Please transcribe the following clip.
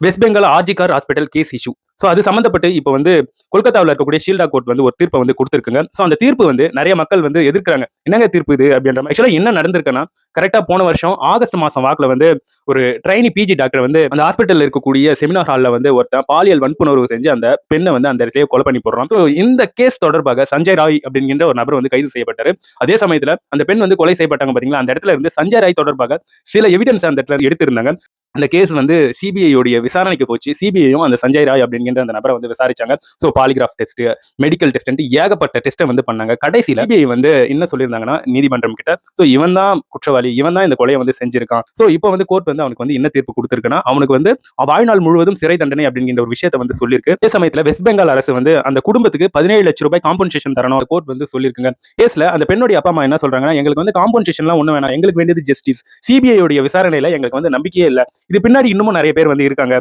West Bengal RG Kar hospital case issue. So அது சம்மந்தப்பட்டு இப்போ வந்து கொல்கத்தாவில் இருக்கக்கூடிய ஷீல்டா கோர்ட் வந்து ஒரு தீர்ப்பை வந்து கொடுத்துருக்குங்க. ஸோ அந்த தீர்ப்பு வந்து நிறைய மக்கள் வந்து எதிர்க்கிறாங்க. என்னங்க தீர்ப்பு இது அப்படின்ற மாதிரி. ஆக்சுவலாக என்ன நடந்திருக்குன்னா, கரெக்டாக போன வருஷம் ஆகஸ்ட் மாதம் வாக்கில் வந்து ஒரு ட்ரைனி பிஜி டாக்டர் வந்து அந்த ஹாஸ்பிட்டலில் இருக்கக்கூடிய செமினார் ஹாலில் வந்து ஒருத்தன் பாலியல் வன்புணர்வு செஞ்சு அந்த பெண்ணை வந்து அந்த இடத்துல கொலை பண்ணி போடுறான். ஸோ இந்த கேஸ் தொடர்பாக சஞ்சய் ராய் அப்படிங்கிற ஒரு நபர் வந்து கைது செய்யப்பட்டார். அதே சமயத்தில் அந்த பெண் வந்து கொலை செய்யப்பட்டாங்க பார்த்தீங்களா, அந்த இடத்துல இருந்து சஞ்சய் ராய் தொடர்பாக சில எவிடன்ஸ் அந்த இடத்துல எடுத்திருந்தாங்க. அந்த கேஸ் வந்து சிபிஐ விசாரணைக்கு போச்சு. சிபிஐயும் அந்த சஞ்சய் ராய் அப்படிங்கிற அந்த நபரை வந்து விசாரிச்சாங்க. So polygraph test, medical test, ஏகப்பட்ட டெஸ்ட்டை வந்து பண்ணாங்க. கடைசியில் சிபிஐ வந்து என்ன சொல்லியிருந்தாங்கன்னா நீதிமன்றம் கிட்ட, ஸோ இவன் தான் குற்றவாளி, இவன் தான் இந்த கொலையை வந்து செஞ்சிருக்கான். ஸோ இப்போ வந்து கோர்ட் வந்து அவனுக்கு வந்து என்ன தீர்ப்பு கொடுத்திருக்குன்னா, அவனுக்கு வந்து வாழ்நாள் முழுவதும் சிறை தண்டனை அப்படிங்கிற ஒரு விஷயத்தை வந்து சொல்லியிருக்கு. அதே சமயத்தில் வெஸ்ட் பெங்கால் அரசு வந்து அந்த குடும்பத்துக்கு 17 லட்சம் ரூபாய் காம்பன்சேஷன் தரணும் கோர்ட் வந்து சொல்லியிருக்குங்க. கேஸ்ல அந்த பெண்ணுடைய அப்பா அம்மா என்ன சொல்றாங்கன்னா, எங்களுக்கு வந்து காம்பன்சேஷன்லாம் ஒன்றும் வேணாம், எங்களுக்கு வேண்டியது ஜஸ்டிஸ். சிபிஐ விசாரணையில எங்களுக்கு வந்து நம்பிக்கையே இல்லை. இது பின்னாடி இன்னமும் நிறைய பேர் வந்து இருக்காங்க.